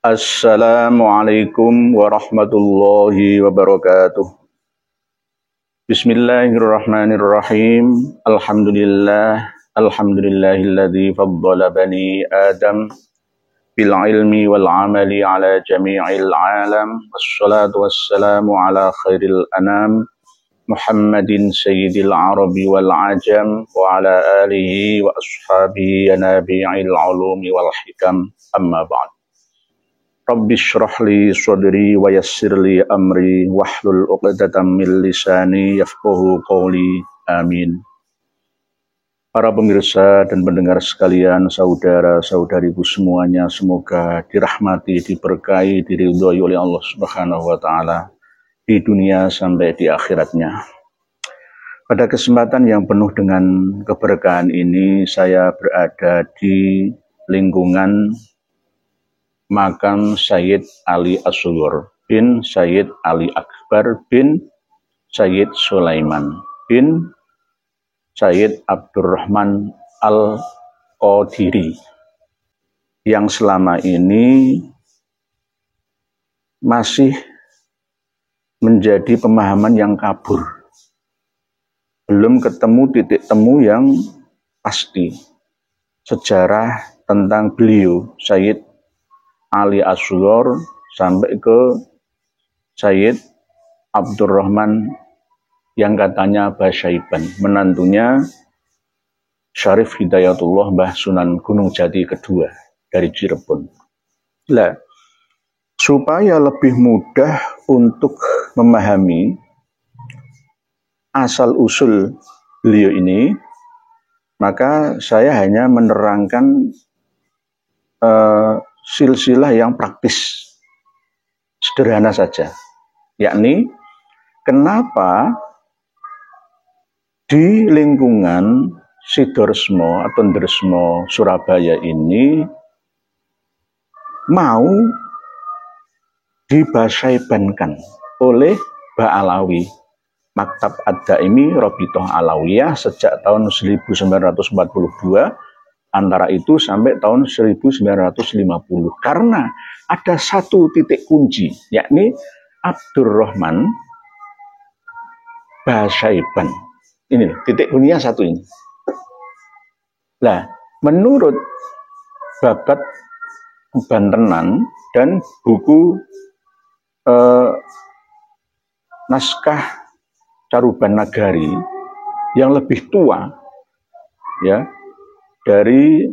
Assalamualaikum warahmatullahi wabarakatuh. Bismillahirrahmanirrahim. Alhamdulillahilladzi faddala bani Adam bil ilmi wal amali ala jami'il alam. Wassalatu wassalamu ala khairil anam Muhammadin sayyidil arabi wal ajam wa ala alihi wa ashabihi nabi'il ulumi wal hikam. Amma ba'd. Rabbi shrah li sadri wa yassir li amri wahlul 'uqdatam min lisani yafqahu qawli. Amin. Para pemirsa dan pendengar sekalian, saudara-saudariku semuanya, semoga dirahmati, diberkahi, diridhoi oleh Allah Subhanahu wa taala di dunia sampai di akhiratnya. Pada kesempatan yang penuh dengan keberkahan ini, saya berada di lingkungan makam Sayyid Ali Asghar bin Sayyid Ali Akbar bin Sayyid Sulaiman bin Sayyid Abdurrahman Al-Qadiri yang selama ini masih menjadi pemahaman yang kabur. Belum ketemu titik temu yang pasti sejarah tentang beliau Sayyid Ali Asghar sampai ke Sayyid Abdurrahman yang katanya Basyaiban, menantunya Syarif Hidayatullah Mbah Sunan Gunung Jati kedua dari Cirebon. Nah, supaya lebih mudah untuk memahami asal-usul beliau ini, maka saya hanya menerangkan silsilah yang praktis, sederhana saja, yakni kenapa di lingkungan Sidoresmo atau Ndresmo Surabaya ini mau dibasyaibankan oleh Ba'alawi, Maktab Ad-Daimi Rabithah Alawiyah sejak tahun 1942, antara itu sampai tahun 1950. Karena ada satu titik kunci, yakni Abdurrahman Basyaiban. Ini titik kuncinya satu ini. Nah, menurut Babat Bantenan dan buku naskah Caruban Nagari yang lebih tua, ya, dari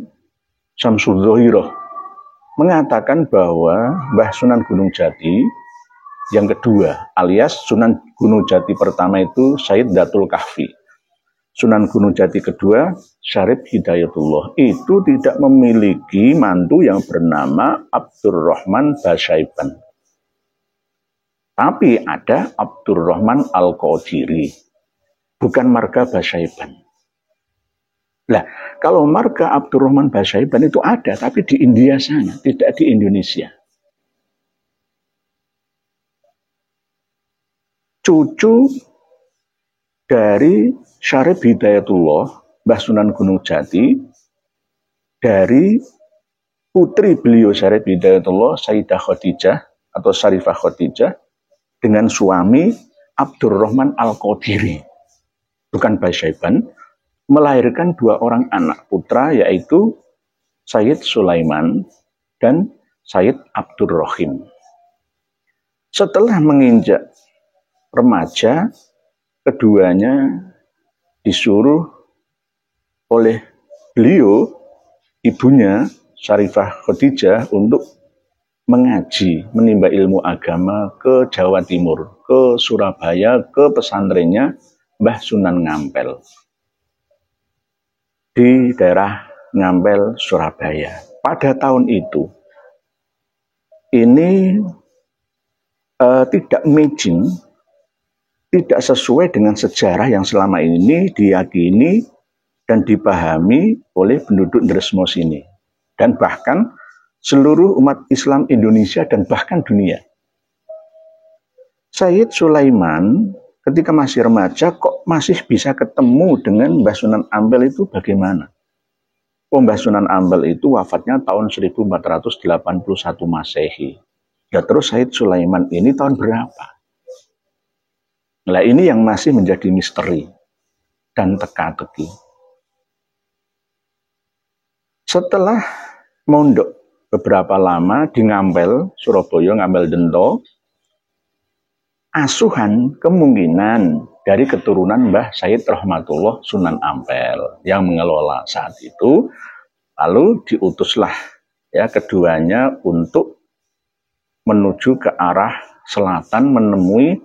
Syamsul Dhohiroh, mengatakan bahwa Mbah Sunan Gunung Jati yang kedua, alias Sunan Gunung Jati pertama itu Sayyid Datul Kahfi, Sunan Gunung Jati kedua Syarif Hidayatullah, itu tidak memiliki mantu yang bernama Abdurrahman Basyaiban, tapi ada Abdurrahman Al-Qadiri, bukan marga Basyaiban. Nah, kalau marga Abdurrahman Basyaiban itu ada, tapi di India sana, tidak di Indonesia. Cucu dari Syarif Hidayatullah, Mbah Sunan Gunung Jati, dari putri beliau Syarif Hidayatullah, Sayyidah Khadijah atau Syarifah Khadijah, dengan suami Abdurrahman Al-Qadiri, bukan Basyaiban, melahirkan dua orang anak putra, yaitu Sayyid Sulaiman dan Sayyid Abdurrahim. Setelah menginjak remaja, keduanya disuruh oleh beliau, ibunya Syarifah Khadijah, untuk mengaji, menimba ilmu agama ke Jawa Timur, ke Surabaya, ke pesantrennya Mbah Sunan Ngampel di daerah Ngampel, Surabaya. Pada tahun itu, ini tidak matching, tidak sesuai dengan sejarah yang selama ini diyakini dan dipahami oleh penduduk Ndresmo sini, dan bahkan seluruh umat Islam Indonesia dan bahkan dunia. Sayyid Sulaiman ketika masih remaja kok masih bisa ketemu dengan Mbah Sunan Ampel itu bagaimana? Mbah Sunan Ampel itu wafatnya tahun 1481 Masehi. Ya terus Said Sulaiman ini tahun berapa? Nah ini yang masih menjadi misteri dan teka-teki. Setelah mondok beberapa lama di Ngampel, Surabaya, Ngampel Dento, asuhan kemungkinan dari keturunan Mbah Said Rahmatullah Sunan Ampel yang mengelola saat itu. Lalu diutuslah ya keduanya untuk menuju ke arah selatan menemui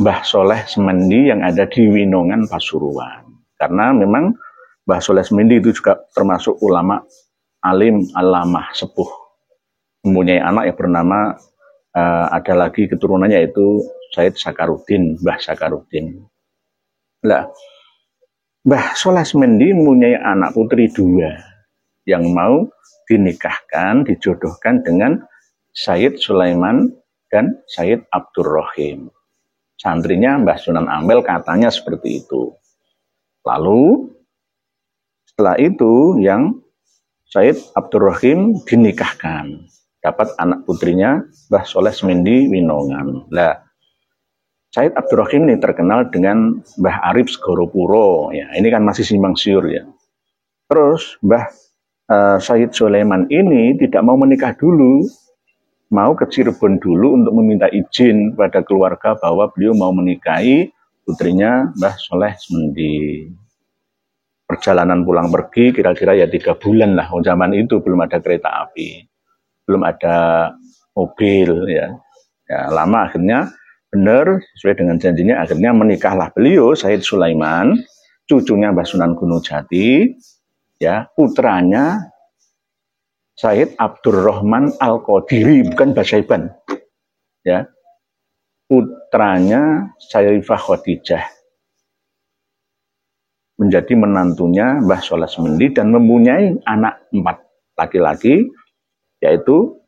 Mbah Soleh Semendi yang ada di Winongan, Pasuruan. Karena memang Mbah Soleh Semendi itu juga termasuk ulama alim, alamah, sepuh. Mempunyai anak yang bernama ada lagi keturunannya yaitu Said Sakarudin, Mbah Sakarudin. Nah, Mbah Soleh Semendi mempunyai anak putri 2 yang mau dinikahkan, dijodohkan dengan Said Sulaiman dan Said Abdurrahim. Santrinya Mbah Sunan Ampel katanya seperti itu. Lalu setelah itu yang Said Abdurrahim dinikahkan. Dapat anak putrinya Mbah Soleh Semendi Winongan. Nah, Said Abdurrahim ini terkenal dengan Mbah Arif Segoropuro. Ya, ini kan masih simpang siur ya. Terus Mbah Said Sulaiman ini tidak mau menikah dulu. Mau ke Cirebon dulu untuk meminta izin pada keluarga bahwa beliau mau menikahi putrinya Mbah Soleh Semendi. Perjalanan pulang pergi kira-kira ya 3 bulan lah. Zaman itu belum ada kereta api, belum ada mobil ya. Ya lama akhirnya benar sesuai dengan janjinya akhirnya menikahlah beliau Said Sulaiman, cucunya Mbah Sunan Gunung Jati, ya putranya Said Abdurrahman Al-Qadiri, bukan Basaiban. Ya. Putranya Sayyifah Khadijah. Menjadi menantunya Mbah Soleh Semendi dan mempunyai anak 4 laki-laki, yaitu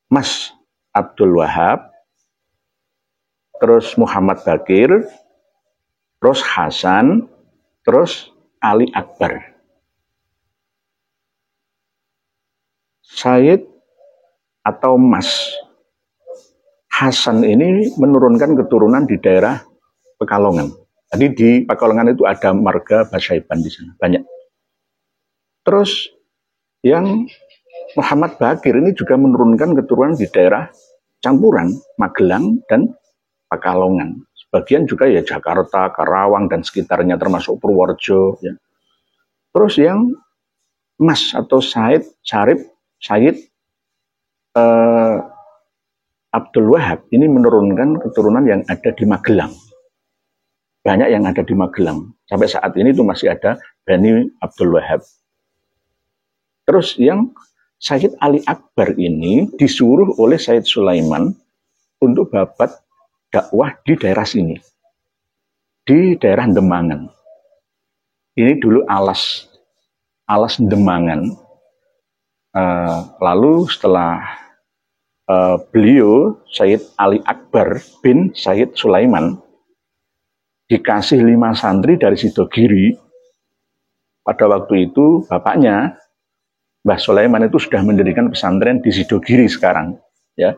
Mas Abdul Wahab, terus Muhammad Bakir, terus Hasan, terus Ali Akbar. Said atau Mas Hasan ini menurunkan keturunan di daerah Pekalongan. Jadi di Pekalongan itu ada marga Basaiban di sana, banyak. Terus yang Muhammad Bakir ini juga menurunkan keturunan di daerah Campuran, Magelang, dan Pekalongan. Sebagian juga ya Jakarta, Karawang, dan sekitarnya termasuk Purworejo. Ya. Terus yang Mas atau Said Abdul Wahab ini menurunkan keturunan yang ada di Magelang. Banyak yang ada di Magelang. Sampai saat ini itu masih ada Bani Abdul Wahab. Terus yang Said Ali Akbar ini disuruh oleh Said Sulaiman untuk babat dakwah di daerah sini. Di daerah Demangan. Ini dulu alas Demangan. Lalu setelah beliau Said Ali Akbar bin Said Sulaiman dikasih 5 santri dari Sidogiri. Pada waktu itu bapaknya Mbah Sulaiman itu sudah mendirikan pesantren di Sidogiri sekarang, ya,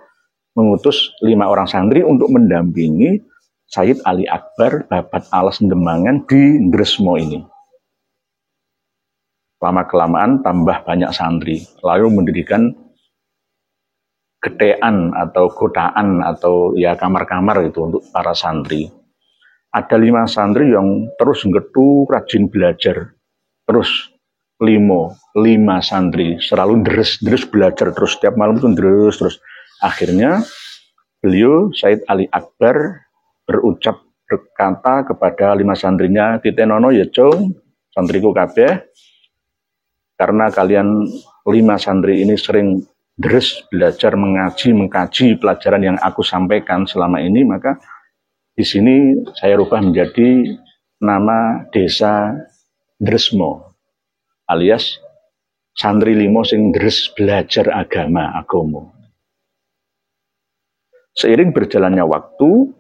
mengutus 5 orang santri untuk mendampingi Said Ali Akbar babat alas Demangan di Ndresmo ini. Lama-kelamaan tambah banyak santri, lalu mendirikan gedean atau godaan atau ya kamar-kamar itu untuk para santri. Ada 5 santri yang terus getu rajin belajar, terus 5 santri selalu deres belajar terus setiap malam itu terus. Akhirnya beliau Said Ali Akbar berkata kepada 5 santrinya, "Titenono ya cung, santriku kabeh, karena kalian 5 santri ini sering deres belajar mengkaji pelajaran yang aku sampaikan selama ini, maka di sini saya rubah menjadi nama desa Ndresmo, alias santri 5 sing deres belajar agama. Seiring berjalannya waktu,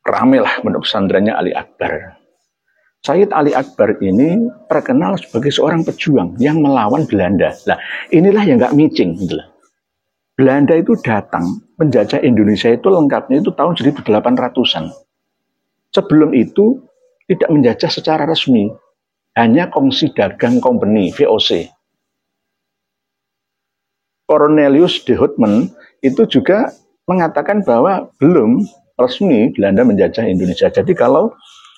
ramailah pondok pesantrennya Ali Akbar. Sayyid Ali Akbar ini terkenal sebagai seorang pejuang yang melawan Belanda. Nah, inilah yang nggak micing. Gitu. Belanda itu datang menjajah Indonesia itu lengkapnya itu tahun 1800-an. Sebelum itu tidak menjajah secara resmi, hanya Kongsi Dagang Company (VOC). Cornelius de Houtman itu juga mengatakan bahwa belum resmi Belanda menjajah Indonesia. Jadi kalau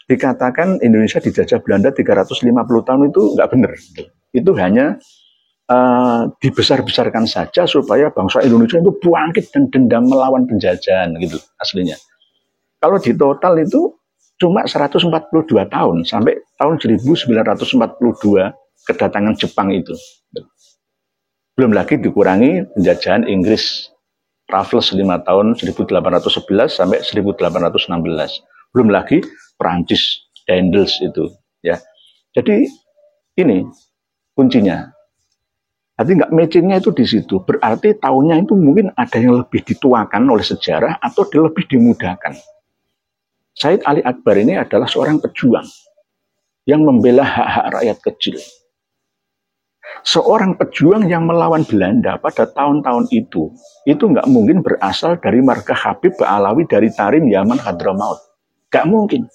dikatakan Indonesia dijajah Belanda 350 tahun itu nggak benar. Itu hanya dibesar-besarkan saja supaya bangsa Indonesia itu bangkit dan dendam melawan penjajahan gitu aslinya. Kalau di total itu cuma 142 tahun sampai tahun 1942 kedatangan Jepang itu. Belum lagi dikurangi penjajahan Inggris Raffles 5 tahun 1811 sampai 1816. Belum lagi Perancis Daendels itu ya. Jadi ini kuncinya. Jadi nggak matchingnya itu di situ. Berarti tahunnya itu mungkin ada yang lebih dituakan oleh sejarah atau lebih dimudahkan. Sayyid Ali Akbar ini adalah seorang pejuang yang membela hak-hak rakyat kecil. Seorang pejuang yang melawan Belanda pada tahun-tahun itu nggak mungkin berasal dari marga Habib Ba'alawi dari Tarim, Yaman, Hadramaut. Nggak mungkin.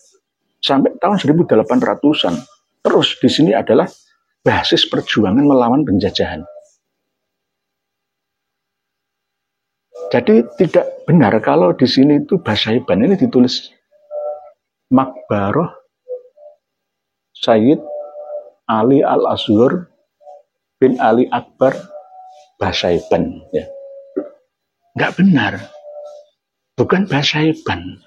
Sampai tahun 1800-an. Terus di sini adalah basis perjuangan melawan penjajahan. Jadi tidak benar kalau di sini itu Basaiban ini ditulis Makbaroh Sayyid Ali Al-Asghar bin Ali Akbar Basaiban. Ya. Nggak benar. Bukan Basaiban.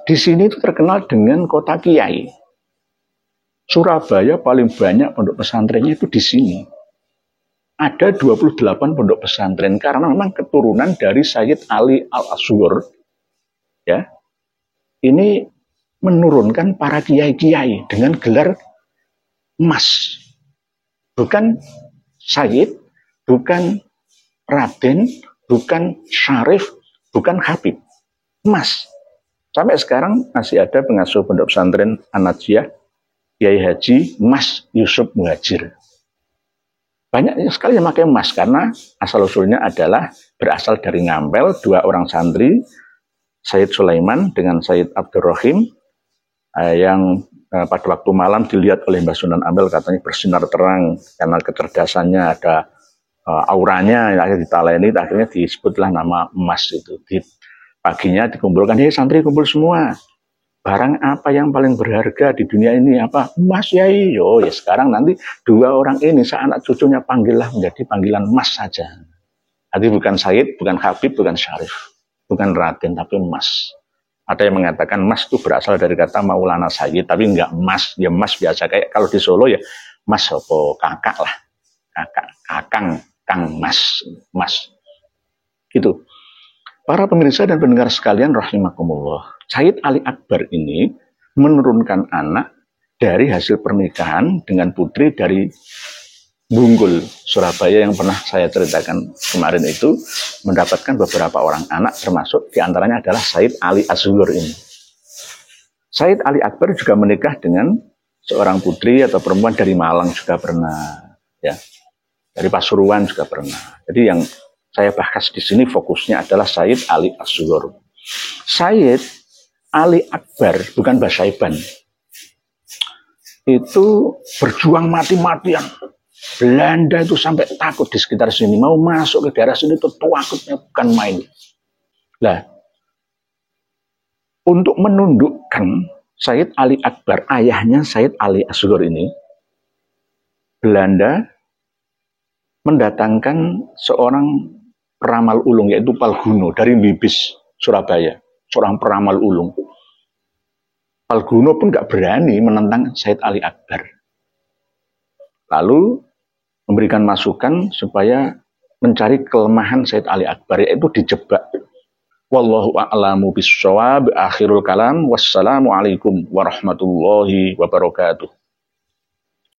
Di sini itu terkenal dengan kota kiai. Surabaya paling banyak pondok pesantrennya itu di sini. Ada 28 pondok pesantren karena memang keturunan dari Sayyid Ali Al-Asghar. Ya. Ini menurunkan para kiai-kiai dengan gelar Mas. Bukan Sayyid, bukan Raden, bukan Syarif, bukan Habib. Mas. Sampai sekarang masih ada pengasuh pondok pesantren An-Najiyah, Kiai Haji Mas Yusuf Muhajir. Banyak sekali yang pakai Mas karena asal-usulnya adalah berasal dari Ngampel, dua orang santri, Sayyid Sulaiman dengan Sayyid Abdurrahim, yang pada waktu malam dilihat oleh Mbah Sunan Ampel katanya bersinar terang karena kecerdasannya ada auranya, akhirnya ditaleni, akhirnya disebutlah nama emas itu. Di paginya dikumpulkan, hei santri kumpul semua. Barang apa yang paling berharga di dunia ini apa? Emas ya iyo. Ya sekarang nanti dua orang ini seanak cucunya panggillah menjadi panggilan emas saja. Jadi bukan Sayyid, bukan Habib, bukan Syarif, bukan Raden, tapi emas. Ada yang mengatakan emas itu berasal dari kata Maulana Sayyid, tapi enggak emas, ya emas biasa kayak kalau di Solo ya emas apa kakak lah, kakang, kang mas, emas. Gitu. Para pemirsa dan pendengar sekalian rahimakumullah, Sayyid Ali Akbar ini menurunkan anak dari hasil pernikahan dengan putri dari Bunggul, Surabaya yang pernah saya ceritakan kemarin itu, mendapatkan beberapa orang anak, termasuk diantaranya adalah Sayyid Ali Asghar ini. Sayyid Ali Akbar juga menikah dengan seorang putri atau perempuan dari Malang juga pernah, ya, dari Pasuruan juga pernah. Jadi yang saya bahas di sini fokusnya adalah Sayyid Ali Asghar. Sayyid Ali Akbar, bukan Basaiban, itu berjuang mati-matian. Belanda itu sampai takut di sekitar sini, mau masuk ke daerah sini itu takutnya bukan main. Nah, untuk menundukkan Sayyid Ali Akbar, ayahnya Sayyid Ali Asghar ini, Belanda mendatangkan seorang peramal ulung yaitu Palguno dari Bibis, Surabaya, seorang peramal ulung. Palguno pun nggak berani menentang Sayyid Ali Akbar. Lalu memberikan masukan supaya mencari kelemahan Sayyid Ali Akbar, yaitu dijebak. Wallahu a'lamu bis-shawab. Akhirul kalam. Wassalamualaikum warahmatullahi wabarakatuh.